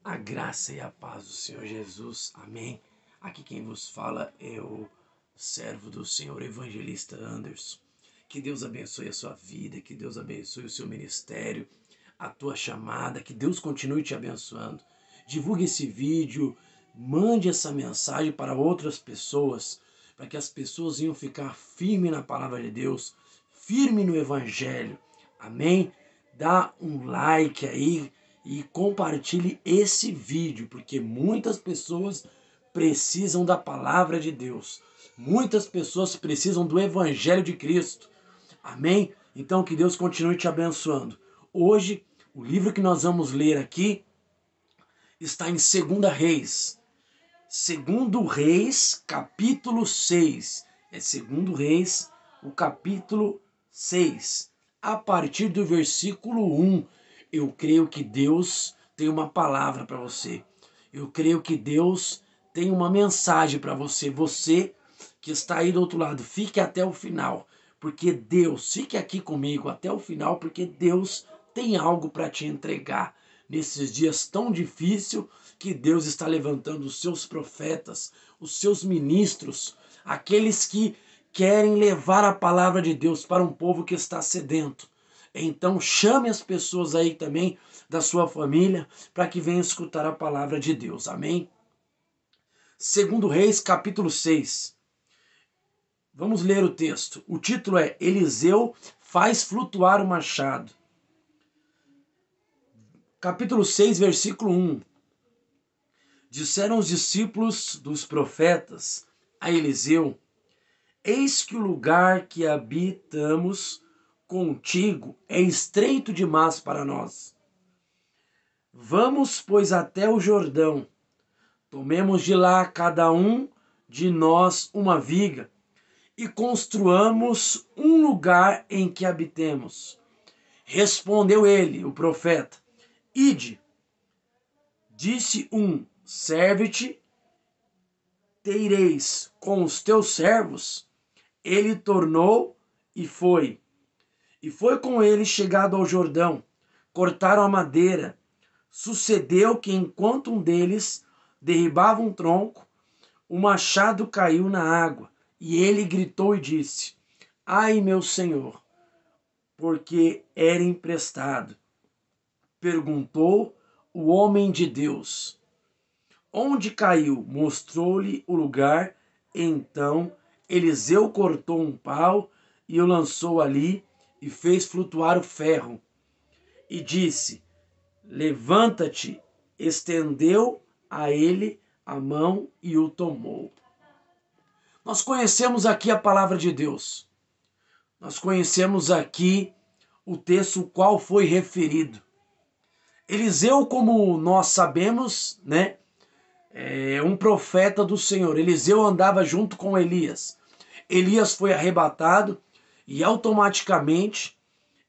A graça e a paz do Senhor Jesus, amém. Aqui quem vos fala é o servo do Senhor Evangelista Anderson. Que Deus abençoe a sua vida, que Deus abençoe o seu ministério, a tua chamada, que Deus continue te abençoando. Divulgue esse vídeo, mande essa mensagem para outras pessoas, para que as pessoas venham ficar firmes na palavra de Deus, firme no Evangelho, amém. Dá um like aí e compartilhe esse vídeo, porque muitas pessoas precisam da palavra de Deus. Muitas pessoas precisam do Evangelho de Cristo. Amém? Então que Deus continue te abençoando. Hoje, o livro que nós vamos ler aqui está em 2 Reis. 2 Reis, capítulo 6. É 2 Reis, o capítulo 6. A partir do versículo 1. Eu creio que Deus tem uma palavra para você. Eu creio que Deus tem uma mensagem para você. Você que está aí do outro lado, fique até o final. Porque Deus, fique aqui comigo até o final, porque Deus tem algo para te entregar. Nesses dias tão difíceis que Deus está levantando os seus profetas, os seus ministros, aqueles que querem levar a palavra de Deus para um povo que está sedento. Então chame as pessoas aí também da sua família para que venham escutar a palavra de Deus. Amém? 2 Reis, capítulo 6. Vamos ler o texto. O título é Eliseu faz flutuar o machado. Capítulo 6, versículo 1. Disseram os discípulos dos profetas a Eliseu: eis que o lugar que habitamos contigo é estreito demais para nós. Vamos, pois, até o Jordão. Tomemos de lá cada um de nós uma viga e construamos um lugar em que habitemos. Respondeu ele, o profeta: ide. Disse um: serve-te, teireis com os teus servos. Ele tornou e foi. E foi com ele chegado ao Jordão. Cortaram a madeira. Sucedeu que enquanto um deles derribava um tronco, o machado caiu na água. E ele gritou e disse: ai, meu senhor, porque era emprestado. Perguntou o homem de Deus: onde caiu? Mostrou-lhe o lugar. Então Eliseu cortou um pau e o lançou ali e fez flutuar o ferro. E disse: levanta-te. Estendeu a ele a mão e o tomou. Nós conhecemos aqui a palavra de Deus. Nós conhecemos aqui o texto qual foi referido. Eliseu, como nós sabemos, né, é um profeta do Senhor. Eliseu andava junto com Elias. Elias foi arrebatado e automaticamente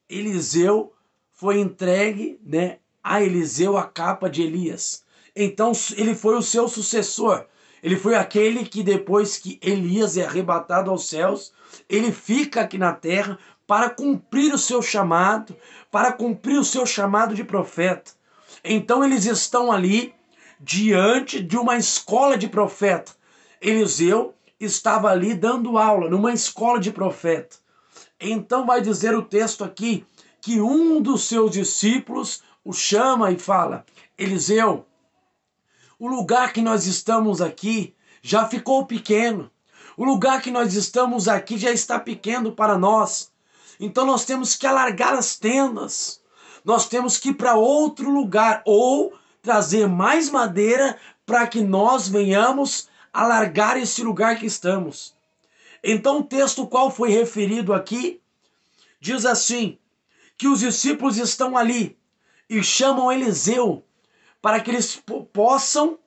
Eliseu foi entregue, né, a Eliseu a capa de Elias. Então ele foi o seu sucessor. Ele foi aquele que depois que Elias é arrebatado aos céus, ele fica aqui na terra para cumprir o seu chamado, de profeta. Então eles estão ali diante de uma escola de profeta. Eliseu estava ali dando aula numa escola de profeta. Então vai dizer o texto aqui que um dos seus discípulos o chama e fala: Eliseu, o lugar que nós estamos aqui já ficou pequeno. O lugar que nós estamos aqui já está pequeno para nós. Então nós temos que alargar as tendas. Nós temos que ir para outro lugar ou trazer mais madeira para que nós venhamos alargar esse lugar que estamos. Então o texto qual foi referido aqui diz assim, que os discípulos estão ali e chamam Eliseu para que eles possam,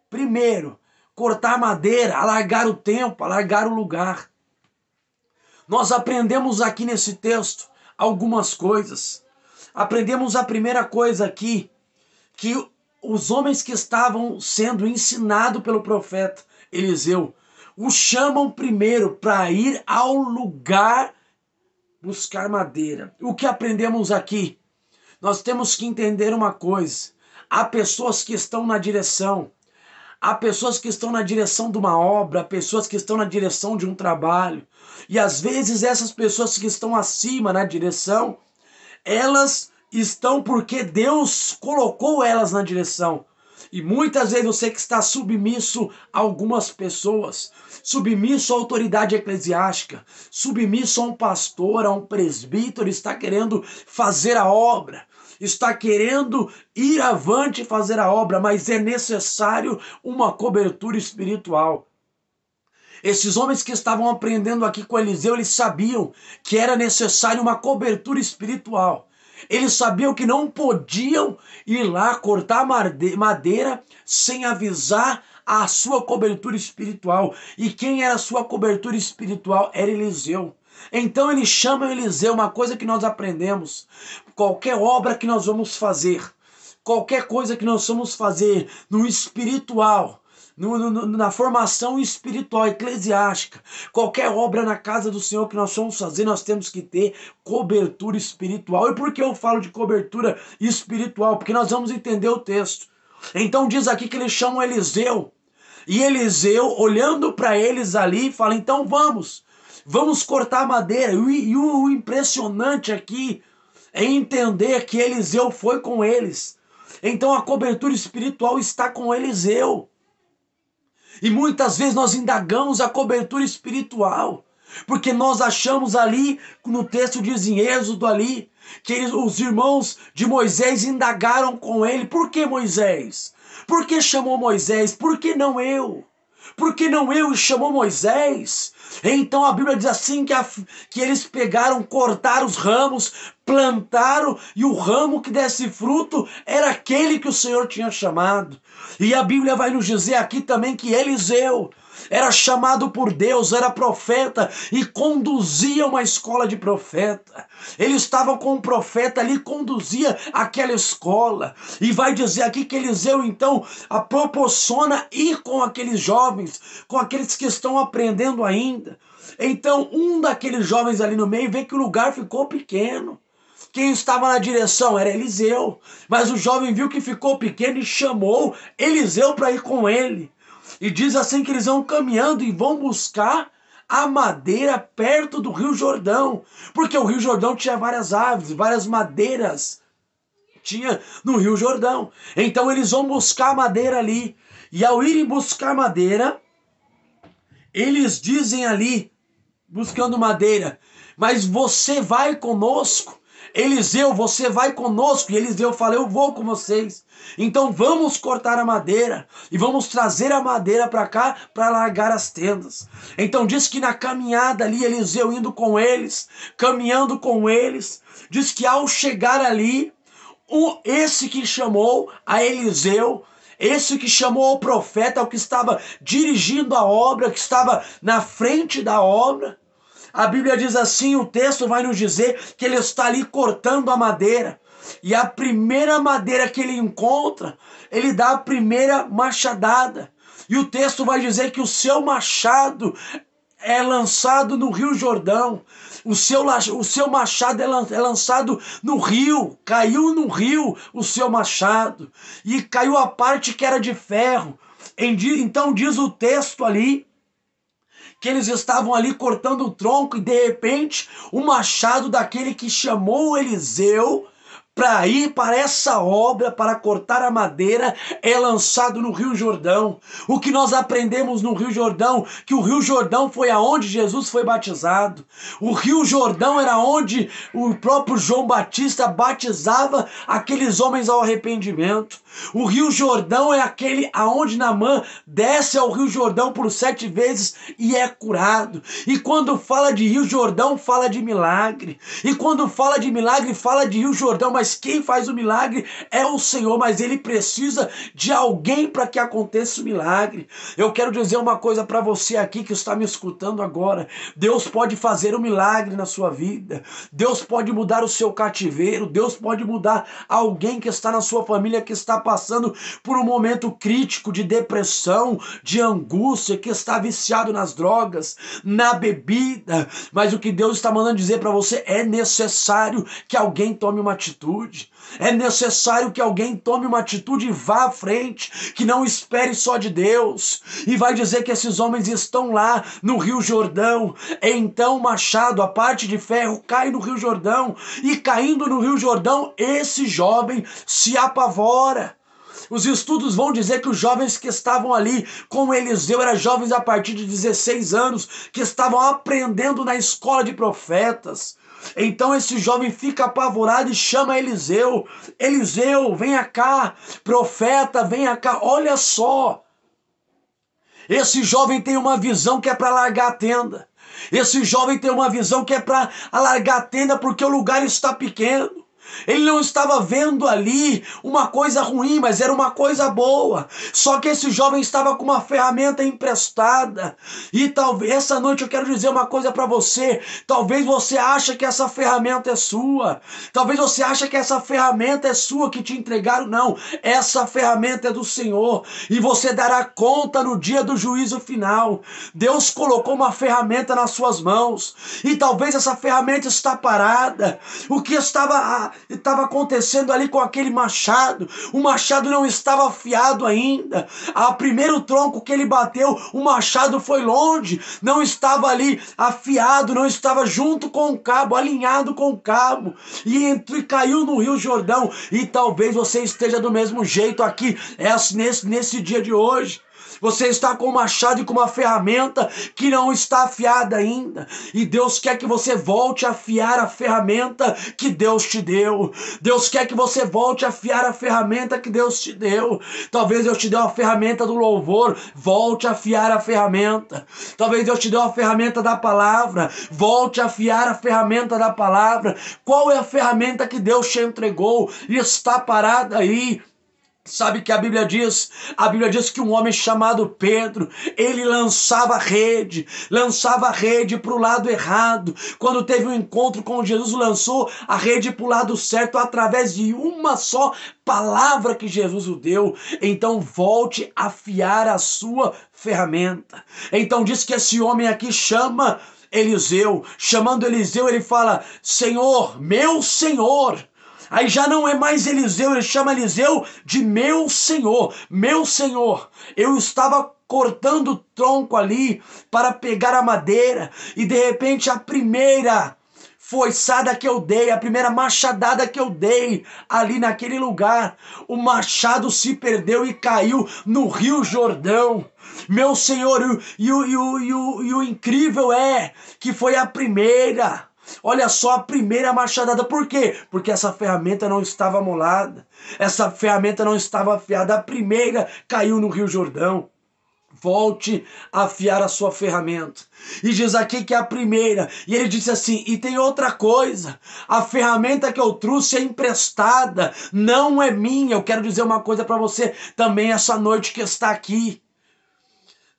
primeiro, cortar madeira, alargar o tempo, alargar o lugar. Nós aprendemos aqui nesse texto algumas coisas. Aprendemos a primeira coisa aqui, que os homens que estavam sendo ensinados pelo profeta Eliseu, o chamam primeiro para ir ao lugar buscar madeira. O que aprendemos aqui? Nós temos que entender uma coisa. Há pessoas que estão na direção. Há pessoas que estão na direção de uma obra, há pessoas que estão na direção de um trabalho. E às vezes essas pessoas que estão acima na direção, elas estão porque Deus colocou elas na direção. E muitas vezes você que está submisso a algumas pessoas, submisso à autoridade eclesiástica, submisso a um pastor, a um presbítero, está querendo fazer a obra, está querendo ir avante e fazer a obra, mas é necessário uma cobertura espiritual. Esses homens que estavam aprendendo aqui com Eliseu, eles sabiam que era necessário uma cobertura espiritual. Eles sabiam que não podiam ir lá cortar madeira sem avisar a sua cobertura espiritual. E quem era a sua cobertura espiritual? Era Eliseu. Então ele chama Eliseu, uma coisa que nós aprendemos: qualquer obra que nós vamos fazer, qualquer coisa que nós vamos fazer no espiritual, na formação espiritual, eclesiástica, qualquer obra na casa do Senhor que nós vamos fazer, nós temos que ter cobertura espiritual. E por que eu falo de cobertura espiritual? Porque nós vamos entender o texto. Então diz aqui que eles chamam Eliseu, e Eliseu, olhando para eles ali, fala: então vamos cortar madeira. E o impressionante aqui é entender que Eliseu foi com eles. Então a cobertura espiritual está com Eliseu. E muitas vezes nós indagamos a cobertura espiritual, porque nós achamos ali, no texto diz em Êxodo ali, que os irmãos de Moisés indagaram com ele: por que Moisés? Por que chamou Moisés? Por que não eu? Por que não eu e chamou Moisés? Então a Bíblia diz assim que eles pegaram, cortaram os ramos, plantaram, e o ramo que desse fruto era aquele que o Senhor tinha chamado. E a Bíblia vai nos dizer aqui também que Eliseu era chamado por Deus, era profeta e conduzia uma escola de profeta. Ele estava com um profeta ali, conduzia aquela escola. E vai dizer aqui que Eliseu então proporciona ir com aqueles jovens, com aqueles que estão aprendendo ainda. Então um daqueles jovens ali no meio vê que o lugar ficou pequeno. Quem estava na direção era Eliseu, mas o jovem viu que ficou pequeno e chamou Eliseu para ir com ele. E diz assim que eles vão caminhando e vão buscar a madeira perto do Rio Jordão, porque o Rio Jordão tinha várias árvores, várias madeiras tinha no Rio Jordão. Então eles vão buscar madeira ali, e ao irem buscar madeira, eles dizem ali, buscando madeira: mas você vai conosco? Eliseu, você vai conosco? E Eliseu fala: eu vou com vocês. Então vamos cortar a madeira e vamos trazer a madeira para cá para largar as tendas. Então diz que na caminhada ali, Eliseu indo com eles, caminhando com eles, diz que ao chegar ali, esse que chamou a Eliseu, esse que chamou o profeta, o que estava dirigindo a obra, que estava na frente da obra, a Bíblia diz assim, o texto vai nos dizer que ele está ali cortando a madeira. E a primeira madeira que ele encontra, ele dá a primeira machadada. E o texto vai dizer que o seu machado é lançado no Rio Jordão. O seu machado é lançado no rio. Caiu no rio o seu machado. E caiu a parte que era de ferro. Então diz o texto ali que eles estavam ali cortando o tronco, e de repente o machado daquele que chamou Eliseu para ir para essa obra, para cortar a madeira, é lançado no Rio Jordão. O que nós aprendemos no Rio Jordão, que o Rio Jordão foi aonde Jesus foi batizado. O Rio Jordão era onde o próprio João Batista batizava aqueles homens ao arrependimento. O Rio Jordão é aquele aonde Naamã desce ao Rio Jordão por 7 vezes e é curado. E quando fala de Rio Jordão, fala de milagre. E quando fala de milagre, fala de Rio Jordão. Mas quem faz o milagre é o Senhor, mas ele precisa de alguém para que aconteça o milagre. Eu quero dizer uma coisa para você aqui que está me escutando agora. Deus pode fazer um milagre na sua vida. Deus pode mudar o seu cativeiro. Deus pode mudar alguém que está na sua família, que está passando por um momento crítico de depressão, de angústia, que está viciado nas drogas, na bebida. Mas o que Deus está mandando dizer para você: é necessário que alguém tome uma atitude. atitude. É necessário que alguém tome uma atitude e vá à frente, que não espere só de Deus. E vai dizer que esses homens estão lá no Rio Jordão. Então o machado, a parte de ferro, cai no Rio Jordão. E caindo no Rio Jordão, esse jovem se apavora. Os estudos vão dizer que os jovens que estavam ali com Eliseu eram jovens a partir de 16 anos, que estavam aprendendo na escola de profetas. Então esse jovem fica apavorado e chama Eliseu. Eliseu, venha cá, profeta, venha cá, olha só. Esse jovem tem uma visão que é para largar a tenda. Esse jovem tem uma visão que é para alargar a tenda porque o lugar está pequeno. Ele não estava vendo ali uma coisa ruim, mas era uma coisa boa. Só que esse jovem estava com uma ferramenta emprestada. E talvez essa noite eu quero dizer uma coisa para você. Talvez você ache que essa ferramenta é sua. Talvez você ache que essa ferramenta é sua que te entregaram. Não, essa ferramenta é do Senhor. E você dará conta no dia do juízo final. Deus colocou uma ferramenta nas suas mãos. E talvez essa ferramenta está parada. O que estava acontecendo ali com aquele machado? O machado não estava afiado ainda. A primeiro tronco que ele bateu, o machado foi longe, não estava ali afiado, não estava junto com o cabo, alinhado com o cabo, e caiu no Rio Jordão. E talvez você esteja do mesmo jeito aqui nesse dia de hoje. Você está com um machado e com uma ferramenta que não está afiada ainda. E Deus quer que você volte a afiar a ferramenta que Deus te deu. Deus quer que você volte a afiar a ferramenta que Deus te deu. Talvez Deus te deu a ferramenta do louvor. Volte a afiar a ferramenta. Talvez Deus te deu a ferramenta da palavra. Volte a afiar a ferramenta da palavra. Qual é a ferramenta que Deus te entregou e está parada aí? Sabe que a Bíblia diz que um homem chamado Pedro, ele lançava a rede para o lado errado. Quando teve um encontro com Jesus, lançou a rede para o lado certo através de uma só palavra que Jesus o deu. Então volte a afiar a sua ferramenta. Então diz que esse homem aqui chama Eliseu. Chamando Eliseu, ele fala: Senhor, meu Senhor. Aí já não é mais Eliseu, ele chama Eliseu de meu Senhor. Meu Senhor, eu estava cortando o tronco ali para pegar a madeira e de repente a primeira foiçada que eu dei, a primeira machadada que eu dei ali naquele lugar, o machado se perdeu e caiu no Rio Jordão. Meu Senhor, e o incrível é que foi a primeira. Olha só, a primeira machadada. Por quê? Porque essa ferramenta não estava molada. Essa ferramenta não estava afiada. A primeira caiu no Rio Jordão. Volte a afiar a sua ferramenta. E diz aqui que é a primeira. E ele disse assim: e tem outra coisa. A ferramenta que eu trouxe é emprestada. Não é minha. Eu quero dizer uma coisa para você também essa noite que está aqui.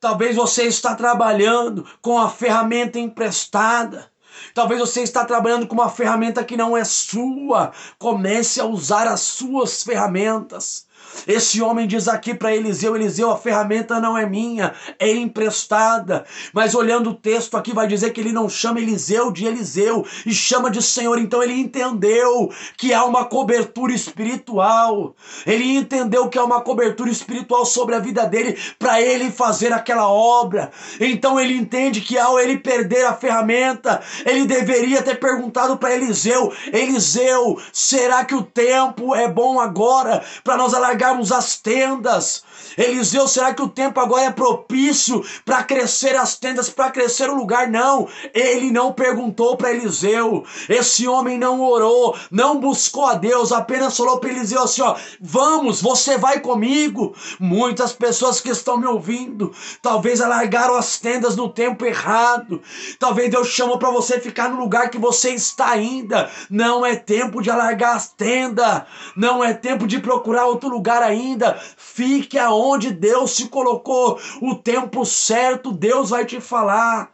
Talvez você está trabalhando com a ferramenta emprestada. Talvez você está trabalhando com uma ferramenta que não é sua. Comece a usar as suas ferramentas. Esse homem diz aqui para Eliseu: Eliseu, a ferramenta não é minha, é emprestada. Mas olhando o texto aqui vai dizer que ele não chama Eliseu de Eliseu e chama de Senhor. Então ele entendeu que há uma cobertura espiritual. Ele entendeu que há uma cobertura espiritual sobre a vida dele para ele fazer aquela obra. Então ele entende que ao ele perder a ferramenta, ele deveria ter perguntado para Eliseu: Eliseu, será que o tempo é bom agora para nós alargarmos as tendas? Eliseu, será que o tempo agora é propício para crescer as tendas, para crescer o lugar? Não, ele não perguntou para Eliseu. Esse homem não orou, não buscou a Deus, apenas falou para Eliseu assim: ó, vamos, você vai comigo. Muitas pessoas que estão me ouvindo, talvez alargaram as tendas no tempo errado. Talvez Deus chamou para você ficar no lugar que você está ainda. Não é tempo de alargar as tendas, não é tempo de procurar outro lugar ainda. Fique aonde Deus te colocou. O tempo certo Deus vai te falar.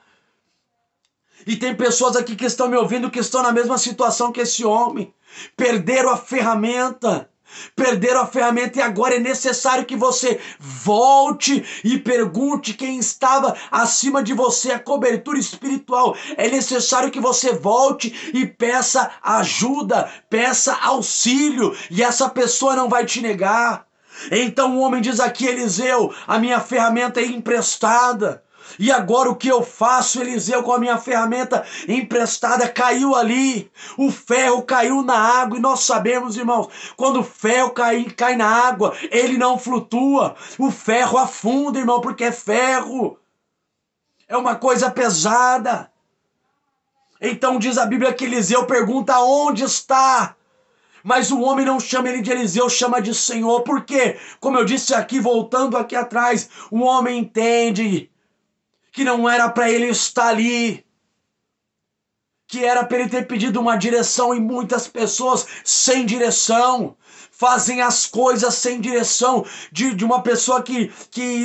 E tem pessoas aqui que estão me ouvindo que estão na mesma situação que esse homem. Perderam a ferramenta. perderam a ferramenta e agora é necessário que você volte e pergunte quem estava acima de você, a cobertura espiritual. É necessário que você volte e peça ajuda, peça auxílio, e essa pessoa não vai te negar. Então o homem diz aqui: Eliseu, a minha ferramenta é emprestada. E agora o que eu faço, Eliseu, com a minha ferramenta emprestada? Caiu ali, o ferro caiu na água, e nós sabemos, irmãos, quando o ferro cai na água, ele não flutua, o ferro afunda, irmão, porque é ferro, é uma coisa pesada. Então diz a Bíblia que Eliseu pergunta: onde está? Mas o homem não chama ele de Eliseu, chama de Senhor. Por quê? Como eu disse aqui, voltando aqui atrás, o homem entende que não era para ele estar ali, que era para ele ter pedido uma direção, e muitas pessoas sem direção fazem as coisas sem direção, de uma pessoa que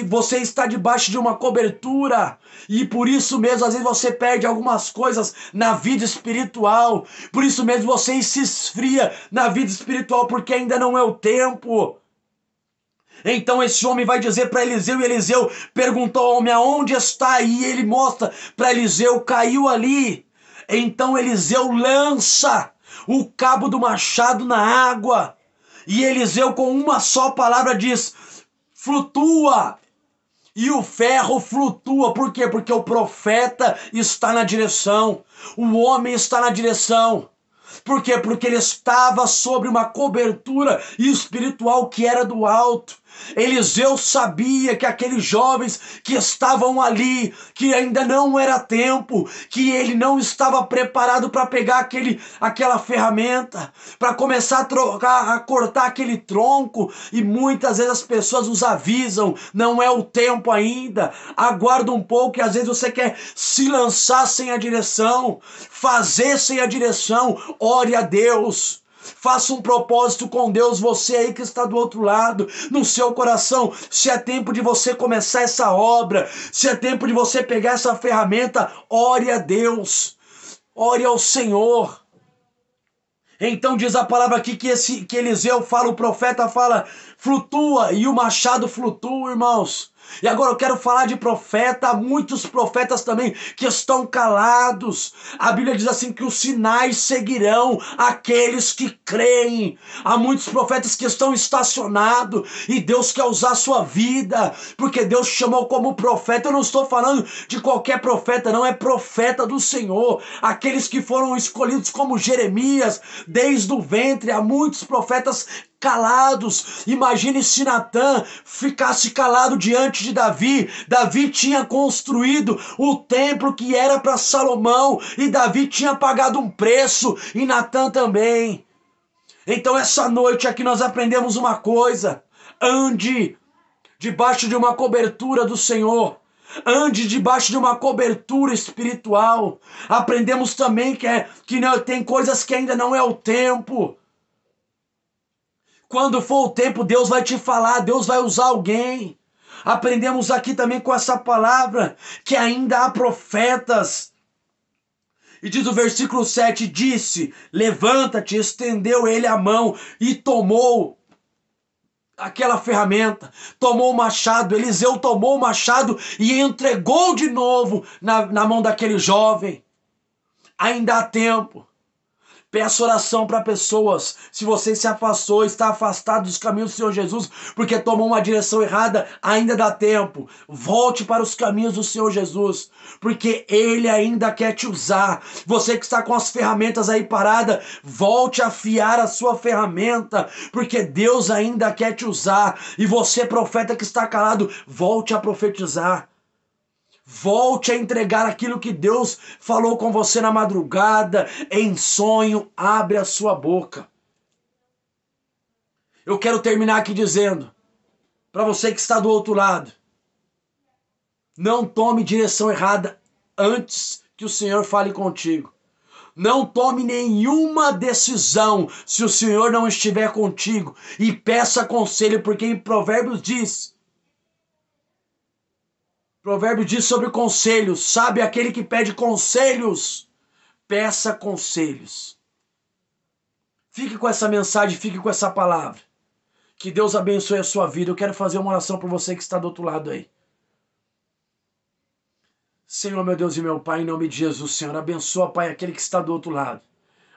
você está debaixo de uma cobertura, e por isso mesmo às vezes você perde algumas coisas na vida espiritual, por isso mesmo você se esfria na vida espiritual, porque ainda não é o tempo. Então esse homem vai dizer para Eliseu, e Eliseu perguntou ao homem: aonde está? E ele mostra para Eliseu: caiu ali. Então Eliseu lança o cabo do machado na água, e Eliseu com uma só palavra diz: flutua. E o ferro flutua. Por quê? Porque o profeta está na direção, o homem está na direção. Por quê? Porque ele estava sobre uma cobertura espiritual que era do alto. Eliseu sabia que aqueles jovens que estavam ali, que ainda não era tempo, que ele não estava preparado para pegar aquela ferramenta, para começar a cortar aquele tronco. E muitas vezes as pessoas nos avisam: não é o tempo ainda, aguarda um pouco. E às vezes você quer se lançar sem a direção, fazer sem a direção. Ore a Deus, faça um propósito com Deus, você aí que está do outro lado, no seu coração, se é tempo de você começar essa obra, se é tempo de você pegar essa ferramenta, ore a Deus, ore ao Senhor. Então diz a palavra aqui que Eliseu fala, o profeta fala: flutua, e o machado flutua, irmãos. E agora eu quero falar de profeta. Há muitos profetas também que estão calados. A Bíblia diz assim que os sinais seguirão aqueles que creem. Há muitos profetas que estão estacionados, e Deus quer usar a sua vida, porque Deus chamou como profeta. Eu não estou falando de qualquer profeta, não, é profeta do Senhor. Aqueles que foram escolhidos como Jeremias, desde o ventre. Há muitos profetas calados. Imagine se Natã ficasse calado diante de Davi. Davi tinha construído o templo que era para Salomão, e Davi tinha pagado um preço, e Natã também. Então essa noite aqui nós aprendemos uma coisa: ande debaixo de uma cobertura do Senhor, ande debaixo de uma cobertura espiritual. Aprendemos também que não, tem coisas que ainda não é o tempo. Quando for o tempo, Deus vai te falar, Deus vai usar alguém. Aprendemos aqui também com essa palavra que ainda há profetas. E diz o versículo 7, disse: levanta-te, estendeu ele a mão e tomou aquela ferramenta, tomou o machado. Eliseu tomou o machado e entregou de novo na mão daquele jovem. Ainda há tempo. Peço oração para pessoas. Se você se afastou, está afastado dos caminhos do Senhor Jesus, porque tomou uma direção errada, ainda dá tempo. Volte para os caminhos do Senhor Jesus, porque Ele ainda quer te usar. Você que está com as ferramentas aí parada, volte a afiar a sua ferramenta, porque Deus ainda quer te usar. E você, profeta que está calado, volte a profetizar. Volte a entregar aquilo que Deus falou com você na madrugada, em sonho. Abre a sua boca. Eu quero terminar aqui dizendo, para você que está do outro lado: não tome direção errada antes que o Senhor fale contigo. Não tome nenhuma decisão se o Senhor não estiver contigo. E peça conselho, porque em Provérbios diz sobre conselhos: sabe aquele que pede conselhos, peça conselhos. Fique com essa mensagem, fique com essa palavra. Que Deus abençoe a sua vida. Eu quero fazer uma oração por você que está do outro lado aí. Senhor, meu Deus e meu Pai, em nome de Jesus, Senhor, abençoa, Pai, aquele que está do outro lado.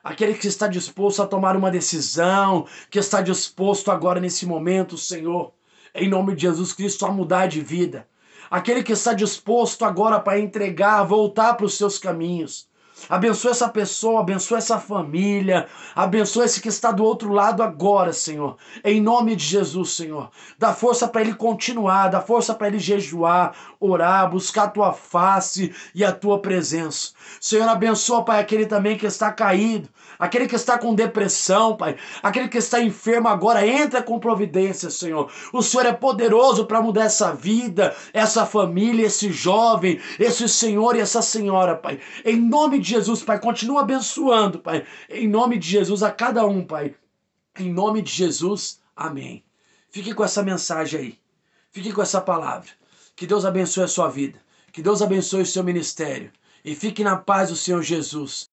Aquele que está disposto a tomar uma decisão, que está disposto agora nesse momento, Senhor, em nome de Jesus Cristo, a mudar de vida. Aquele que está disposto agora para entregar, voltar para os seus caminhos. Abençoa essa pessoa, abençoa essa família, abençoa esse que está do outro lado agora, Senhor. Em nome de Jesus, Senhor. Dá força para ele continuar, dá força para ele jejuar, orar, buscar a tua face e a tua presença. Senhor, abençoa, Pai, aquele também que está caído, aquele que está com depressão, Pai, aquele que está enfermo agora, entra com providência, Senhor. O Senhor é poderoso para mudar essa vida, essa família, esse jovem, esse senhor e essa senhora, Pai. Em nome de Jesus, Pai, continua abençoando, Pai. Em nome de Jesus, a cada um, Pai. Em nome de Jesus, amém. Fique com essa mensagem aí. Fique com essa palavra. Que Deus abençoe a sua vida. Que Deus abençoe o seu ministério. E fique na paz do Senhor Jesus.